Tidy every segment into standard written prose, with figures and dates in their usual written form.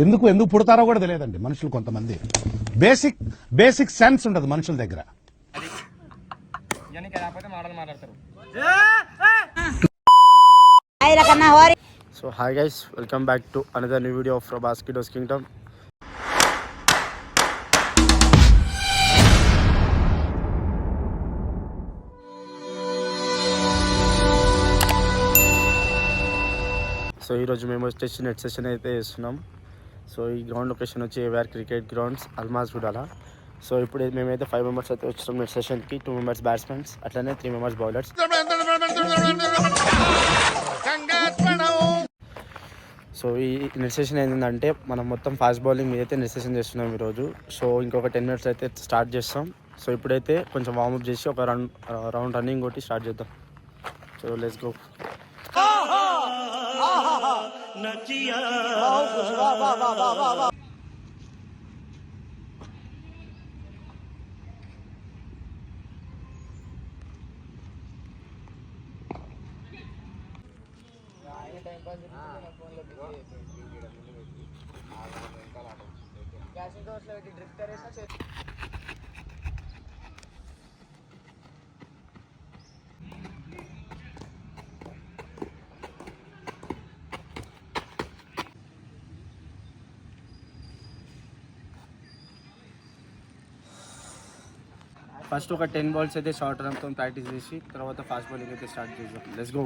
ఎందుకు పుడతారో కూడా తెలియదండి మనుషులు. కొంతమంది బేసిక్ సెన్స్ ఉండదు మనుషుల దగ్గర. So hi guys, welcome back to another new video of Prabhas Kiddos Kingdom. So ఈరోజు మేము వచ్చేసి నెట్ సెషన్ అయితే వేస్తున్నాం. సో ఈ గ్రౌండ్ లొకేషన్ వచ్చి ఏవిఆర్ క్రికెట్ గ్రౌండ్స్ అల్మాజ్గూడాల. సో ఇప్పుడు మేమైతే 5 మెంబర్స్ అయితే వచ్చినాం నెట్ సెషన్కి. 2 మెంబర్స్ బ్యాట్స్మెన్స్, అట్లనే 3 మెంబర్స్ బౌలర్స్. సో ఈ నెట్ సెషన్ ఏంటంటే మనం మొత్తం ఫాస్ట్ బౌలింగ్ మీద అయితే నెట్ సెషన్ చేస్తున్నాం ఈరోజు. సో ఇంకొక 10 మినిట్స్ అయితే స్టార్ట్ చేస్తాం. సో ఇప్పుడైతే కొంచెం వార్మప్ చేసి ఒక రౌండ్ రన్నింగ్ కొట్టి స్టార్ట్ చేద్దాం. So let's go. ఫస్ట్ ఒక 10 బాల్స్ అయితే షార్ట్ రన్తో ప్రాక్టీస్ చేసి తర్వాత ఫాస్ట్ బౌలింగ్ అయితే స్టార్ట్ చేద్దాం. Let's go.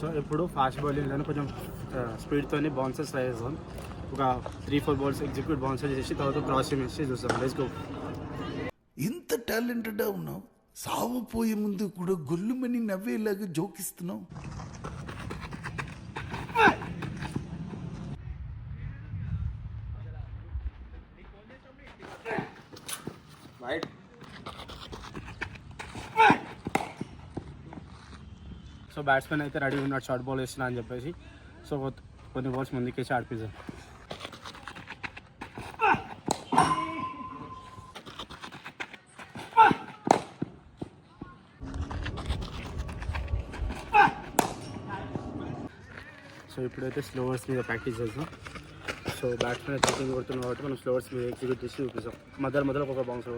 సో ఇప్పుడు ఫాస్ట్ బౌలింగ్లోనే కొంచెం స్పీడ్తో బౌన్సర్స్ ట్రై చేస్తాం. ఒక 3-4 బాల్స్ ఎగ్జిక్యూట్ బౌన్సర్ చేసి తర్వాత క్రాస్ చేసి చూస్తాం. Let's go. ఇంత టాలెంటెడ్ ఉన్నావు, సావపోయే ముందు కూడా గొల్లుమని నవ్వేలాగా జోకిస్తున్నావు. సో బ్యాట్స్మెన్ అయితే రెడీ ఉన్నాడు షార్ట్ బాల్ వేస్తున్నా అని చెప్పేసి. సో కొన్ని బాల్స్ ముందుకేసి ఆడిపిద్దాం. సో ఇప్పుడైతే స్లోవర్స్ మీద ప్రాక్టీస్ చేద్దాం. సో బ్యాట్స్మెన్ చెకింగ్ కొడుతున్నాం కాబట్టి మనం స్లోవర్స్ మీద ఎగ్జిక్యూట్ చేసి చూపిస్తాం. మధ్యలో ఒక బౌన్స్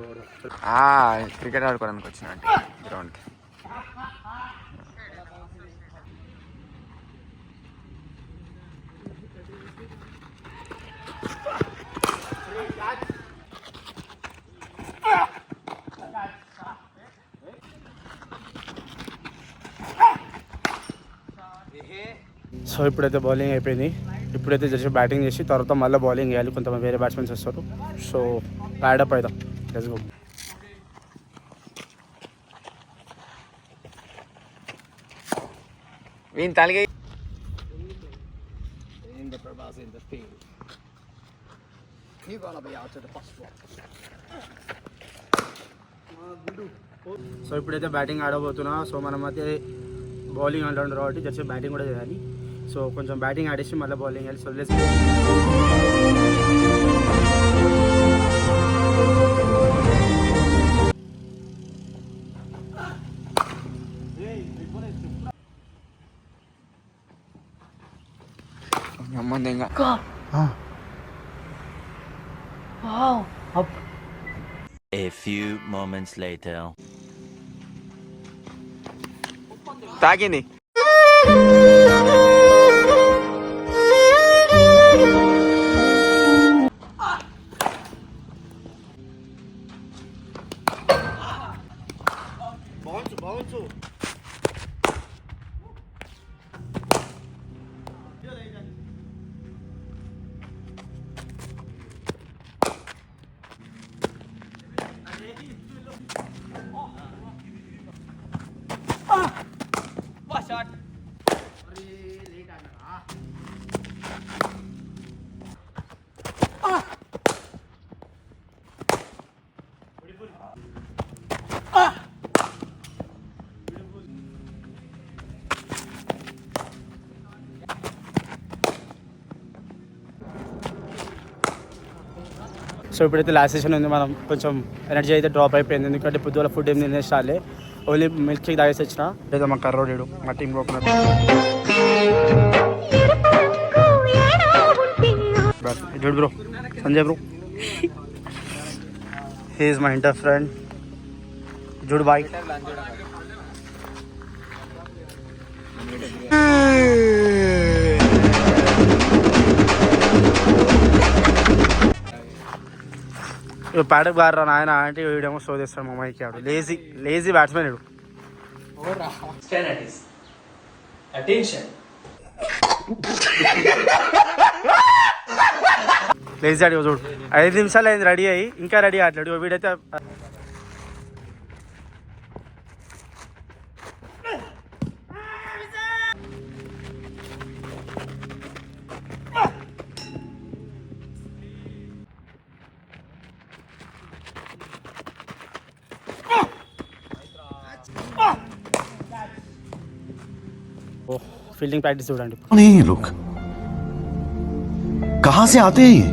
క్రికెట్ ఆడుకోవడానికి వచ్చిన గ్రౌండ్కి. సో ఇప్పుడైతే బౌలింగ్ అయిపోయింది. ఇప్పుడైతే జస్ట్ బ్యాటింగ్ చేసి తర్వాత మళ్ళీ బౌలింగ్ వేయాలి. కొంతమంది వేరే బ్యాట్స్మెన్స్ వస్తారు. సో ప్యాడప్ అవుతాం. Let's go. వీని తలిగే సో ఇప్పుడైతే బ్యాటింగ్ ఆడబోతున్నా. సో మనం అయితే బౌలింగ్ అంటున్నారు కాబట్టి జస్ట్ బ్యాటింగ్ కూడా చేయాలి. సో కొంచెం బ్యాటింగ్ ఆడేసి మళ్ళీ బౌలింగ్ వేయాలి. So let's go. అంతే ఇంకా. Wow. A few moments later. తాకింది. సో ఇప్పుడైతే లాస్ట్ సెషన్ ఉంది, మనం కొంచెం ఎనర్జీ అయితే డ్రాప్ అయిపోయింది, ఎందుకంటే పొద్దున ఫుడ్ ఏం తినేసి రాలే, ఓన్లీ మిల్క్ షేక్ తాగేసి వచ్చిన. లేదా మా కర్రోడు మా టీంలో Jude bro, Sanjay bro, he is my inter friend Jude boy. ఇక ప్యాడక్ బాగా నాయన అంటే వీడేమో షో చేస్తాడు మా మైకి, ఆడు లేజీ బ్యాట్స్మెన్ ఇడు. లేజీ ఆడి చూడు, 5 నిమిషాలు అయింది రెడీ అయ్యి, ఇంకా రెడీ ఆడలేడు వీడైతే. फील्डिंग प्रैक्टिस చూడండి. कौन है ये लोग? कहां से आते हैं ये?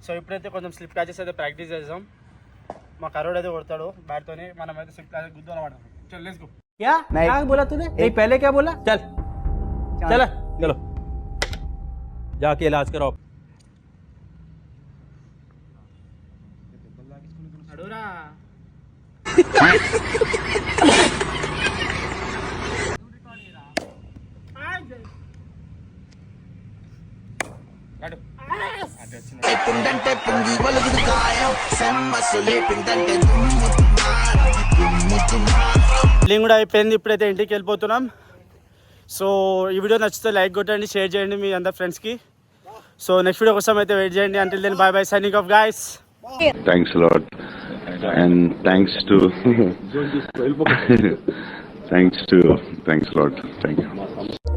సో ఇప్పుడైతే కొంచెం స్లిప్ క్యాచెస్ అయితే ప్రాక్టీస్ చేద్దాం. మా కరోడ్ అయితే కొడతాడు బ్యాట్ తోని, మనం అయితే స్లిప్ క్యాచెస్ గుద్దు అనమాట. చల్ లెట్స్ गो. क्या क्या बोला तूने? नहीं पहले क्या बोला? चल चल चलो जाके इलाज कराओ. అడురా ఫీలింగ్ కూడా అయిపోయింది, ఇప్పుడైతే ఇంటికి వెళ్ళిపోతున్నాం. సో ఈ వీడియో నచ్చితే లైక్ కొట్టండి, షేర్ చేయండి మీ అందరి ఫ్రెండ్స్కి. సో నెక్స్ట్ వీడియో కోసం అయితే వెయిట్ చేయండి. Until then bye bye, signing off guys. Thanks a lot, and thanks a lot. Thank you.